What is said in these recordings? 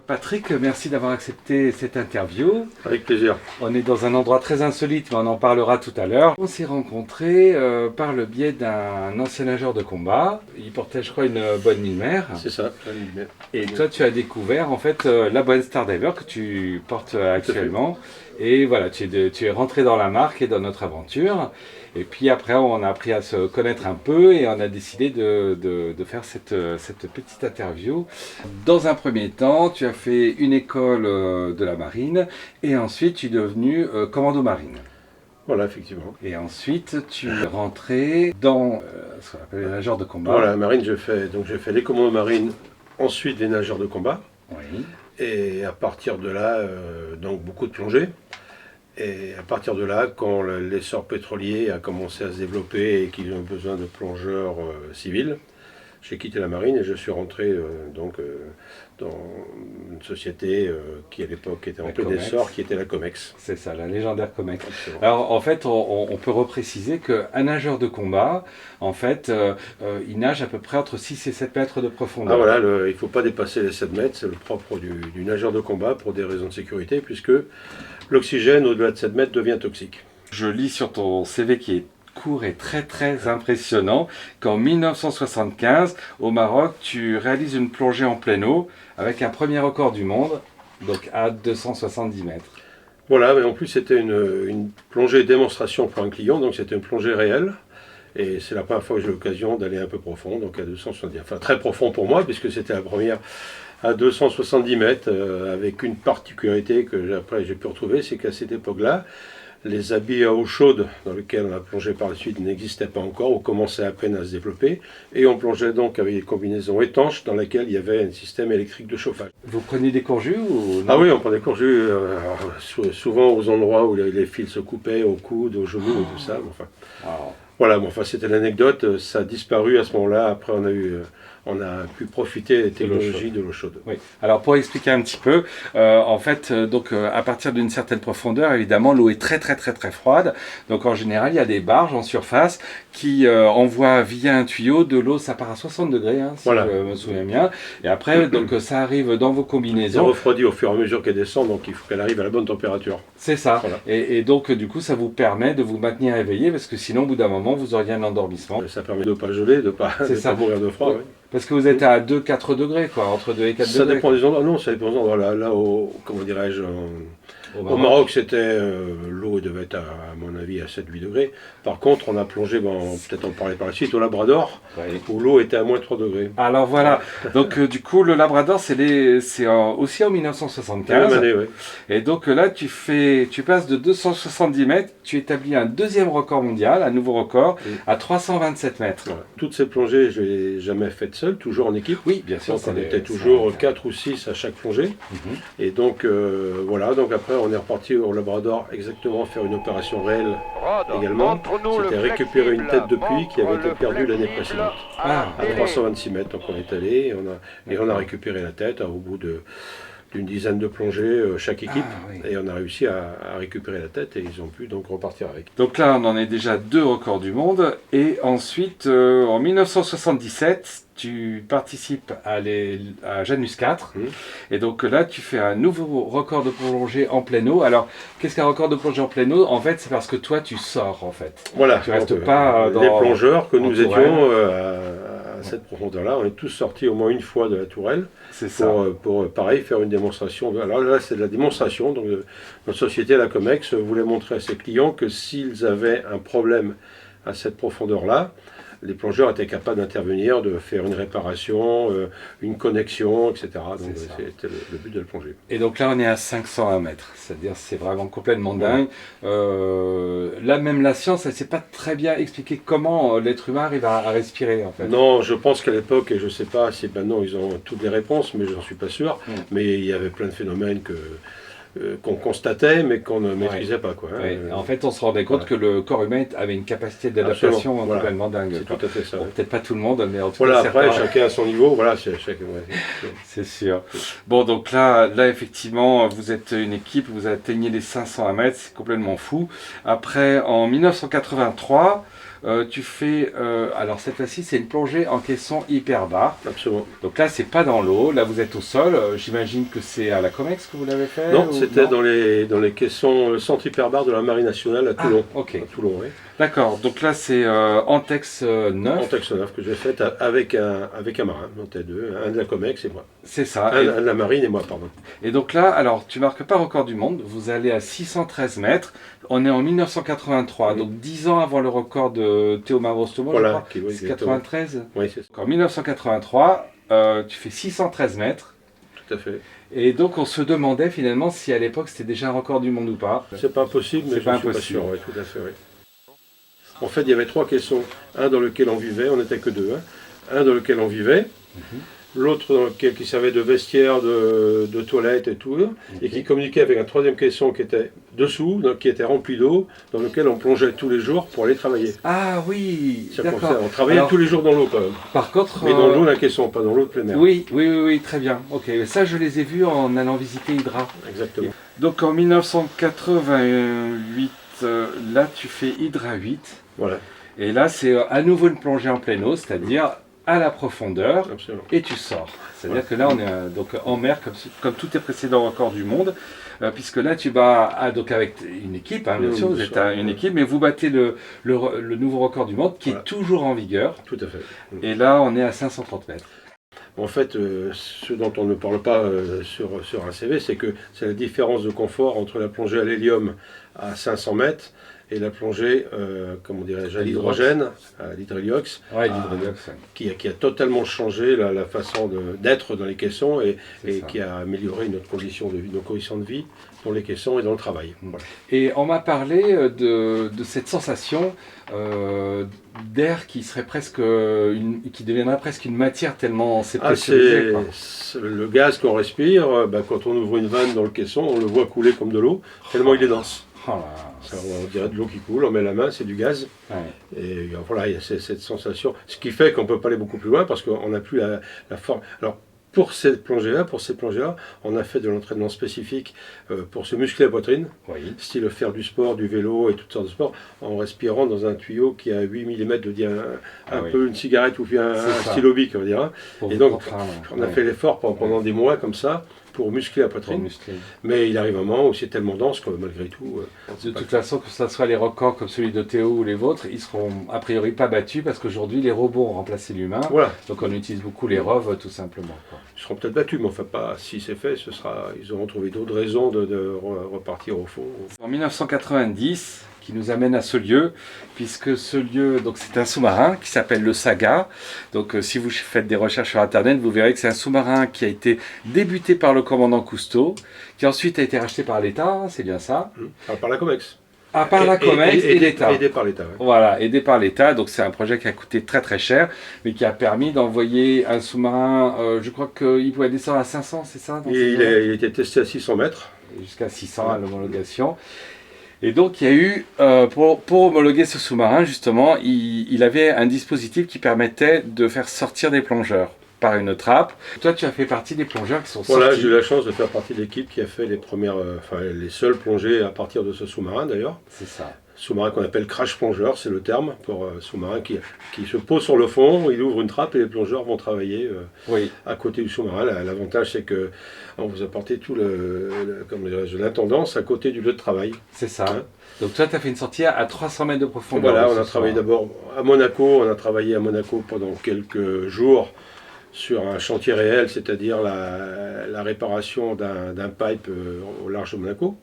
Patrick, merci d'avoir accepté cette interview. Avec plaisir. On est dans un endroit très insolite, mais on en parlera tout à l'heure. On s'est rencontrés par le biais d'un ancien nageur de combat. Il portait, je crois, une bonne mille-mer. C'est ça. Et toi, tu as découvert en fait la bonne Star Diver que tu portes actuellement. Et voilà, tu es rentré dans la marque et dans notre aventure. Et puis après, on a appris à se connaître un peu et on a décidé de faire cette petite interview. Dans un premier temps, tu as fait une école de la marine et ensuite tu es devenu commando marine. Voilà, effectivement. Et ensuite, tu es rentré dans ce qu'on appelle les nageurs de combat. Voilà, la marine, j'ai fait les commandos marines, ensuite les nageurs de combat. Oui. Et à partir de là, donc beaucoup de plongée. Et à partir de là, quand l'essor pétrolier a commencé à se développer et qu'ils ont besoin de plongeurs civils, j'ai quitté la marine et je suis rentré dans une société qui à l'époque était en plein essor, qui était la Comex. C'est ça, la légendaire Comex. Absolument. Alors en fait, on peut repréciser qu'un nageur de combat, en fait, il nage à peu près entre 6 et 7 mètres de profondeur. Ah voilà, il ne faut pas dépasser les 7 mètres, c'est le propre du nageur de combat pour des raisons de sécurité, puisque l'oxygène au-delà de 7 mètres devient toxique. Je lis sur ton CV qui est court et très très impressionnant qu'en 1975, au Maroc, tu réalises une plongée en pleine eau avec un premier record du monde, donc à 270 mètres. Voilà, mais en plus c'était une plongée démonstration pour un client, donc c'était une plongée réelle. Et c'est la première fois que j'ai l'occasion d'aller un peu profond, donc à 270, enfin très profond pour moi, puisque c'était la première à 270 mètres, avec une particularité que après j'ai pu retrouver, c'est qu'à cette époque-là, les habits à eau chaude dans lesquels on a plongé par la suite n'existaient pas encore, ou commençaient à peine à se développer, et on plongeait donc avec des combinaisons étanches dans lesquelles il y avait un système électrique de chauffage. Vous preniez des courjus ou non? Ah oui, on prenait des courjus, souvent aux endroits où les fils se coupaient, au coude, aux genoux et tout ça. Enfin. Alors. Voilà, bon, enfin, c'était l'anecdote, ça a disparu à ce moment-là, après on a pu profiter des technologies de l'eau chaude. Oui. Alors pour expliquer un petit peu, en fait, à partir d'une certaine profondeur, évidemment, l'eau est très froide. Donc en général, il y a des barges en surface qui envoient via un tuyau de l'eau, ça part à 60 degrés, hein, si voilà. Je me souviens bien. Et après, donc ça arrive dans vos combinaisons. Ça refroidit au fur et à mesure qu'elle descend, donc il faut qu'elle arrive à la bonne température. C'est ça. Voilà. Et donc du coup, ça vous permet de vous maintenir éveillé, parce que sinon, au bout d'un moment, vous auriez un endormissement. Ça permet de ne pas geler, de ne pas mourir de froid. Oui. Parce que vous êtes à 2-4 degrés, quoi, entre 2 et 4 degrés. Ça dépend des endroits. Non, ça dépend des endroits. Là comment dirais-je, au Maroc, c'était l'eau devait être, à mon avis, à 7-8 degrés. Par contre, on a plongé, peut-être en parler par la suite, au Labrador, où l'eau était à moins 3 degrés. Alors voilà, donc du coup, le Labrador, c'est aussi en 1975. Année, oui. Et donc là, tu passes de 270 mètres, tu établis un deuxième record mondial, un nouveau record, à 327 mètres. Voilà. Toutes ces plongées, je ne les ai jamais faites seul, toujours en équipe. Oui, bien sûr. Donc on était toujours 4 ou 6 à chaque plongée. Et donc voilà, donc après on est reparti au Labrador exactement faire une opération réelle également. C'était récupérer une tête de puits qui avait été perdue l'année précédente. À 326 mètres. Donc on est allé et on a récupéré la tête au bout d'une dizaine de plongées chaque équipe. Et on a réussi à récupérer la tête et ils ont pu donc repartir avec. Donc là on en est déjà 2 records du monde. Et ensuite en 1977 tu participes à Janus 4 et donc là tu fais un nouveau record de plongée en pleine eau. Alors qu'est-ce qu'un record de plongée en pleine eau? En fait c'est parce que toi tu sors en fait. Voilà, tu restes pas dans les plongeurs que nous étions à cette profondeur-là, on est tous sortis au moins une fois de la tourelle. C'est ça. Pour pareil faire une démonstration. Alors là c'est de la démonstration. Donc notre société, la Comex, voulait montrer à ses clients que s'ils avaient un problème à cette profondeur-là, les plongeurs étaient capables d'intervenir, de faire une réparation, une connexion, etc. Donc c'était le but de la plongée. Et donc là on est à 501 mètres, c'est-à-dire c'est vraiment complètement dingue. Là même la science, elle ne sait pas très bien expliquer comment l'être humain arrive à respirer en fait. Non, je pense qu'à l'époque, et je ne sais pas si maintenant ils ont toutes les réponses, mais je n'en suis pas sûr, mais il y avait plein de phénomènes qu'on constatait mais qu'on ne maîtrisait pas. Quoi, hein. En fait, on se rendait compte que le corps humain avait une capacité d'adaptation complètement dingue. C'est tout à fait ça. Bon, peut-être pas tout le monde, mais en tout cas certains. Après, chacun à son niveau, voilà, c'est sûr. Bon, donc là, effectivement, vous êtes une équipe, vous atteignez les 501 mètres, c'est complètement fou. Après, en 1983, tu fais, alors cette fois-ci, c'est une plongée en caisson hyperbare. Absolument. Donc là, c'est pas dans l'eau, là vous êtes au sol. J'imagine que c'est à la Comex que vous l'avez fait. Non, ou c'était non dans les caissons, le centre hyperbar de la Marine nationale à Toulon. Ok. À Toulon, oui. D'accord, donc là c'est Antex 9. Antex 9 que j'ai fait avec un marin, on était deux, un de la Comex et moi. C'est ça. Un de la Marine et moi, pardon. Et donc là, alors tu marques pas record du monde, vous allez à 613 mètres. On est en 1983, donc 10 ans avant le record de Théo Mavrostomo, Voilà, je crois. oui, C'est 93. Oui, c'est ça. Donc en 1983, tu fais 613 mètres. Tout à fait. Et donc on se demandait finalement si à l'époque c'était déjà un record du monde ou pas. C'est pas impossible, mais C'est je pas ne suis pas impossible. sûr, oui, tout à fait, oui. En fait, il y avait 3 caissons. Un dans lequel on vivait, on n'était que 2. Un dans lequel on vivait, l'autre dans lequel qui servait de vestiaire, de toilette et tout, et qui communiquait avec un 3e caisson qui était dessous, donc, qui était rempli d'eau, dans lequel on plongeait tous les jours pour aller travailler. Ah oui, Ça d'accord. concerne- On travaillait Alors, tous les jours dans l'eau quand même. Par contre, Mais dans l'eau d'un caisson, pas dans l'eau de plein air. oui, oui, très bien. Ok, ça je les ai vus en allant visiter Hydra. Exactement. Donc en 1988, là tu fais Hydra 8. Voilà, Et là c'est à nouveau une plongée en pleine eau, c'est-à-dire à la profondeur, absolument. et tu sors. C'est-à-dire que là on est donc en mer comme tous tes précédents records du monde, puisque là tu bats donc avec une équipe, hein, bien Oui, sûr, bien vous sûr, êtes une oui. équipe, mais vous battez le nouveau record du monde qui Voilà. est toujours en vigueur. Tout à fait. Et là on est à 530 mètres. En fait, ce dont on ne parle pas sur un CV, c'est que c'est la différence de confort entre la plongée à l'hélium à 500 mètres et la plongée, comment dirais-je, à l'hydrogène, à l'hydroliox, Ouais, l'hydroliox, qui a totalement changé la façon d'être dans les caissons et c'est ça. qui a amélioré notre condition de vie, nos conditions de vie dans les caissons et dans le travail. Voilà. Et on m'a parlé de cette sensation d'air qui serait presque qui deviendrait presque une matière tellement c'est Ah, pressurisé, quoi. c'est le gaz qu'on respire, quand on ouvre une vanne dans le caisson, on le voit couler comme de l'eau, tellement il est dense. Oh là, Ça, on dirait de l'eau qui coule, on met la main, c'est du gaz. ouais. Et voilà, il y a cette sensation. Ce qui fait qu'on ne peut pas aller beaucoup plus loin parce qu'on n'a plus la forme. Alors, pour ces plongées-là, on a fait de l'entraînement spécifique pour se muscler la poitrine, Oui. style faire du sport, du vélo et toutes sortes de sports, en respirant dans un tuyau qui a 8 mm de diamètre, un oui. peu une cigarette ou bien C'est un ça. stylo bic, on dirait. Pour Et vous donc, contraindre, On a ouais, fait l'effort pendant des mois comme ça pour muscler la pour poitrine. muscler. Mais il arrive un moment où c'est tellement dense que malgré tout. De toute façon, que ce soit les records comme celui de Théo ou les vôtres, ils seront a priori pas battus parce qu'aujourd'hui les robots ont remplacé l'humain. Voilà, Donc on utilise beaucoup les ROV tout simplement, quoi. ils seront peut-être battus, mais enfin pas si c'est fait, ils auront trouvé d'autres raisons de repartir au fond. En 1990, qui nous amène à ce lieu, puisque ce lieu, donc c'est un sous-marin qui s'appelle le Saga. Donc si vous faites des recherches sur internet, vous verrez que c'est un sous-marin qui a été débuté par le commandant Cousteau, qui ensuite a été racheté par l'État, c'est bien ça. Par la COMEX. À part la COMEX et l'État. Aidé par l'État, ouais. Voilà, aidé par l'État, donc c'est un projet qui a coûté très très cher, mais qui a permis d'envoyer un sous-marin, je crois qu'il pouvait descendre à 500, c'est ça dans ces Il eaux-là a été testé à 600 mètres. Jusqu'à 600 à l'homologation. Et donc il y a eu, pour homologuer ce sous-marin, justement, il avait un dispositif qui permettait de faire sortir des plongeurs par une trappe. Toi, tu as fait partie des plongeurs qui sont Voilà, sortis. j'ai eu la chance de faire partie de l'équipe qui a fait les premières, les seules plongées à partir de ce sous-marin d'ailleurs. C'est ça. Sous-marin qu'on appelle crash plongeur, c'est le terme pour sous-marin qui se pose sur le fond, il ouvre une trappe et les plongeurs vont travailler Oui, à côté du sous-marin. L'avantage c'est que on vous apportez tout l'intendance à côté du lieu de travail. c'est ça. Hein. Donc toi, tu as fait une sortie à 300 mètres de profondeur. Voilà, de on ce a travaillé soir. d'abord à Monaco, on a travaillé à Monaco pendant quelques jours sur un chantier réel, c'est-à-dire la réparation d'un pipe au large de Monaco.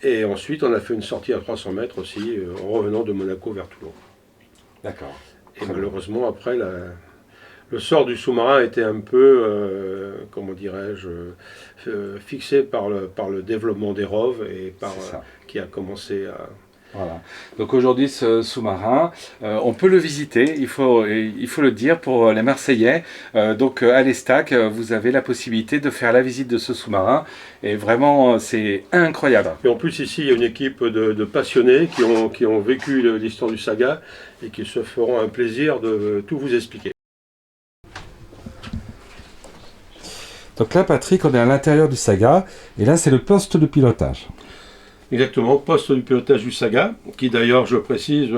Et ensuite, on a fait une sortie à 300 mètres aussi, en revenant de Monaco vers Toulon. D'accord. Et Très bien. malheureusement, après, le sort du sous-marin était un peu, comment dirais-je, fixé par le développement des ROV et C'est ça. qui a commencé à... Voilà. Donc aujourd'hui, ce sous-marin, on peut le visiter, il faut le dire pour les Marseillais. Donc à l'Estac, vous avez la possibilité de faire la visite de ce sous-marin. Et vraiment, c'est incroyable. Et en plus, ici, il y a une équipe de passionnés qui ont vécu l'histoire du Saga et qui se feront un plaisir de tout vous expliquer. Donc là, Patrick, on est à l'intérieur du Saga. Et là, c'est le poste de pilotage. Exactement, poste du pilotage du Saga, qui d'ailleurs, je précise,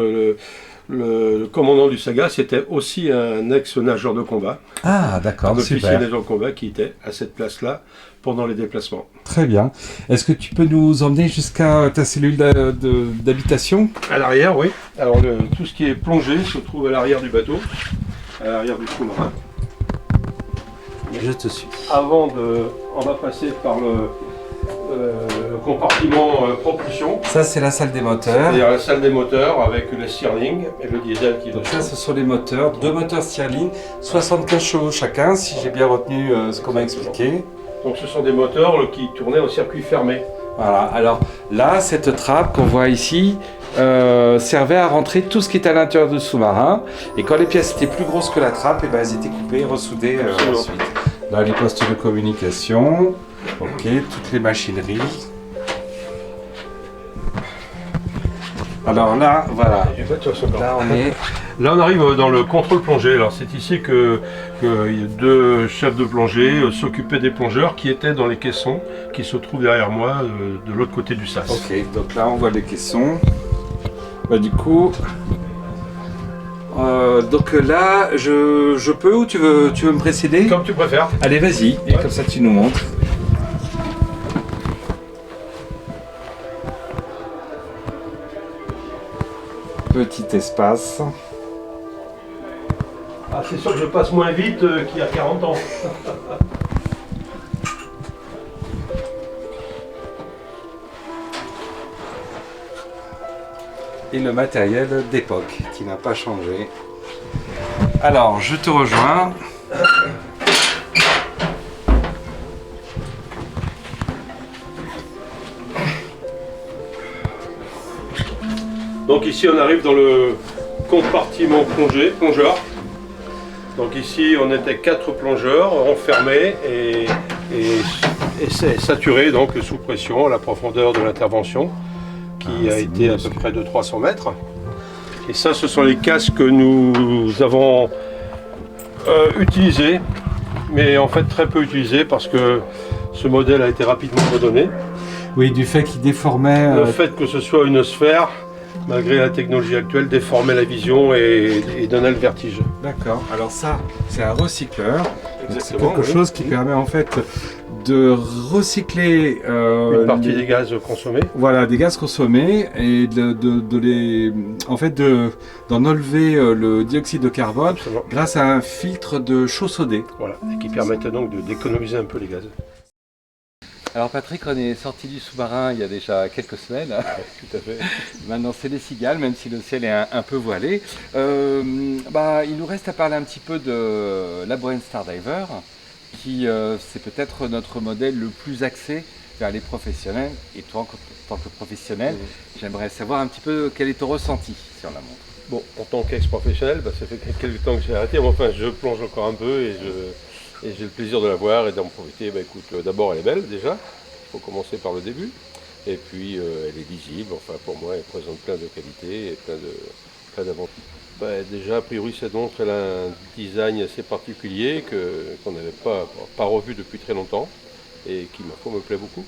le commandant du Saga, c'était aussi un ex-nageur de combat. Ah, d'accord, Un officier super. nageur de combat qui était à cette place-là pendant les déplacements. Très bien. Est-ce que tu peux nous emmener jusqu'à ta cellule d'habitation? À l'arrière, oui. Alors tout ce qui est plongée se trouve à l'arrière du bateau, à l'arrière du sous-marin. Je te suis. On va passer par le compartiment propulsion. Ça, c'est la salle des moteurs. C'est-à-dire la salle des moteurs avec le Stirling et le diesel qui est Donc dessus. ça, ce sont les moteurs, deux moteurs Stirling, 75 chevaux chacun, si j'ai bien retenu ce qu'on m'a expliqué. Donc ce sont des moteurs qui tournaient en circuit fermé. Voilà, alors là, cette trappe qu'on voit ici servait à rentrer tout ce qui était à l'intérieur du sous-marin. Et quand les pièces étaient plus grosses que la trappe, et ben, elles étaient coupées et ressoudées Absolument. ensuite. Là, les postes de communication, ok, toutes les machineries. Alors là, voilà, là on est... Là, on arrive dans le contrôle plongée. Alors, c'est ici que deux chefs de plongée s'occupaient des plongeurs qui étaient dans les caissons qui se trouvent derrière moi de l'autre côté du sas. Ok, donc là on voit les caissons. Bah, du coup, donc là, je peux ou tu veux me précéder? Comme tu préfères. Allez, vas-y, et Ouais. comme ça tu nous montres. Petit espace. Ah, c'est sûr que je passe moins vite qu'il y a 40 ans. Et le matériel d'époque qui n'a pas changé. Alors, je te rejoins. Donc ici, on arrive dans le compartiment plongeur. Donc ici, on était 4 plongeurs enfermés et saturés donc sous pression à la profondeur de l'intervention qui a été à peu près de 300 mètres. Et ça, ce sont les casques que nous avons utilisés, mais en fait très peu utilisés parce que ce modèle a été rapidement redonné. Oui, du fait qu'il déformait. Le fait que ce soit une sphère, malgré la technologie actuelle, déformait la vision et donnait le vertige. D'accord. Alors ça, c'est un recycleur. Donc, c'est Exactement, quelque oui. chose qui permet en fait de recycler Une partie les- des gaz consommés. Voilà, des gaz consommés et d'en enlever le dioxyde de carbone Absolument. grâce à un filtre de chaux sodée. Voilà, et qui permettait donc d'économiser un peu les gaz. Alors Patrick, on est sorti du sous-marin il y a déjà quelques semaines. Tout à fait. Maintenant c'est les cigales, même si le ciel est un peu voilé. Il nous reste à parler un petit peu de la Boeing Stardiver, qui c'est peut-être notre modèle le plus axé vers les professionnels. Et toi, en tant que professionnel, j'aimerais savoir un petit peu quel est ton ressenti sur la montre. Bon, en tant qu'ex-professionnel, ça fait quelques temps que j'ai arrêté, mais enfin je plonge encore un peu et j'ai le plaisir de la voir et d'en profiter. Écoute, d'abord elle est belle déjà, il faut commencer par le début. Et puis elle est lisible, enfin pour moi elle présente plein de qualités et plein d'avantages. Déjà, a priori, cette montre elle a un design assez particulier qu'on n'avait pas revu depuis très longtemps et qui, ma foi, me plaît beaucoup.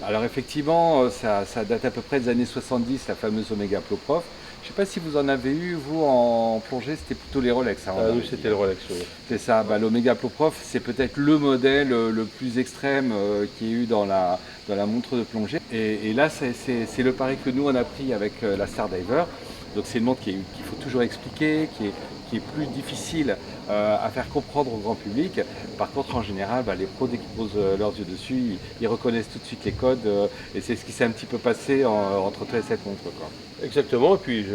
Alors effectivement, ça date à peu près des années 70, la fameuse Omega Ploprof. Je ne sais pas si vous en avez eu, vous, en plongée, c'était plutôt les Rolex. Hein, Nous, c'était le Rolex. Oui. C'est ça, l'Omega Ploprof, c'est peut-être le modèle le plus extrême qu'il y ait eu dans la montre de plongée. Et là, c'est le pari que nous, on a pris avec la Stardiver. Donc c'est une montre qu'il faut toujours expliquer, qui est plus difficile à faire comprendre au grand public. Par contre, en général, les pros, dès qu'ils posent leurs yeux dessus, ils reconnaissent tout de suite les codes. Et c'est ce qui s'est un petit peu passé entre toi et cette montre, quoi. Exactement, et puis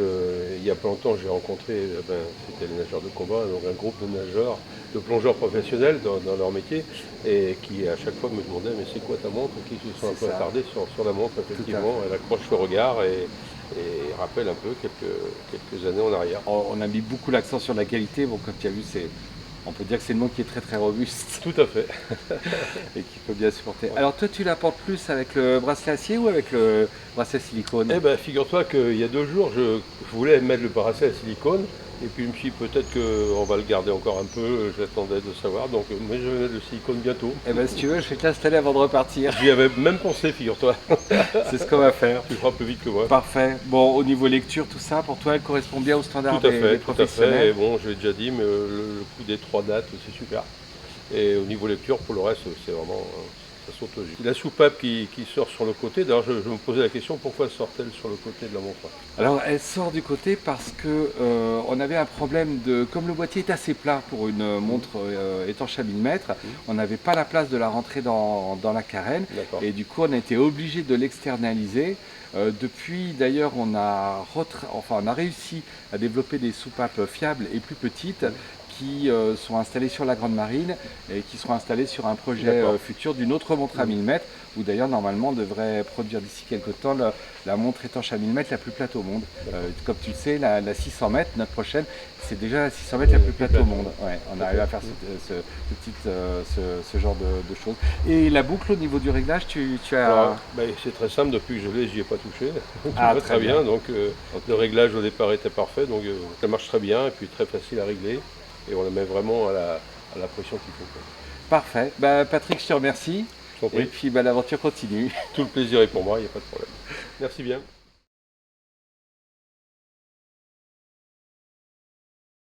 il y a pas longtemps j'ai rencontré, c'était les nageurs de combat, donc un groupe de nageurs, de plongeurs professionnels dans leur métier, et qui à chaque fois me demandaient mais c'est quoi ta montre, qui se sont un peu attardés sur la montre, effectivement, elle accroche le regard et rappelle un peu quelques années en arrière. On a mis beaucoup l'accent sur la qualité, bon, comme tu as vu, on peut dire que c'est une montre qui est très très robuste. Tout à fait. Et qui peut bien supporter. Alors toi, tu la portes plus avec le bracelet acier ou avec le bracelet silicone? Eh bien, figure-toi qu'il y a 2 jours, je voulais mettre le bracelet à silicone, Et puis je me suis dit peut-être qu'on va le garder encore un peu, j'attendais de savoir, donc mais je vais le silicone bientôt. Eh ben si tu veux, je vais te l'installer avant de repartir. J'y avais même pensé, figure-toi. C'est ce qu'on va faire. Tu feras plus vite que moi. Parfait. Bon, au niveau lecture, tout ça, pour toi, elle correspond bien aux standards Tout à des fait, tout à fait. professionnels. Et bon, je l'ai déjà dit, mais le coup des 3 dates, c'est super. Et au niveau lecture, pour le reste, c'est vraiment, ça saute aux yeux. La soupape qui sort sur le côté, d'ailleurs je me posais la question, pourquoi sort-elle sur le côté de la montre? Alors, elle sort du côté parce que on avait un problème de, comme le boîtier est assez plat pour une montre étanche à 1000 mètres, on n'avait pas la place de la rentrer dans la carène. D'accord. Et du coup, on a été obligé de l'externaliser. Depuis, d'ailleurs, on a réussi à développer des soupapes fiables et plus petites qui sont installées sur la Grande Marine et qui seront installées sur un projet futur d'une autre montre à 1000 mètres, où d'ailleurs, normalement, on devrait produire d'ici quelques temps la montre étanche à 1000 mètres la plus plate au monde. Comme tu le sais, la 600 mètres, notre prochaine, c'est déjà la 600 mètres la plus plate au monde. Ouais, on arrive à faire ce genre de choses. Et la boucle au niveau du réglage, tu as... Alors, c'est très simple, depuis que je l'ai, j'y ai pas touché. Tout Ah, va très très bien, bien. donc le réglage au départ était parfait, donc ça marche très bien, et puis très facile à régler. Et on la met vraiment à la pression qu'il faut, quoi. Parfait. Bah, Patrick, je te remercie. Je t'en Et prie. puis bah, l'aventure continue. Tout le plaisir est pour moi, il n'y a pas de problème. Merci bien.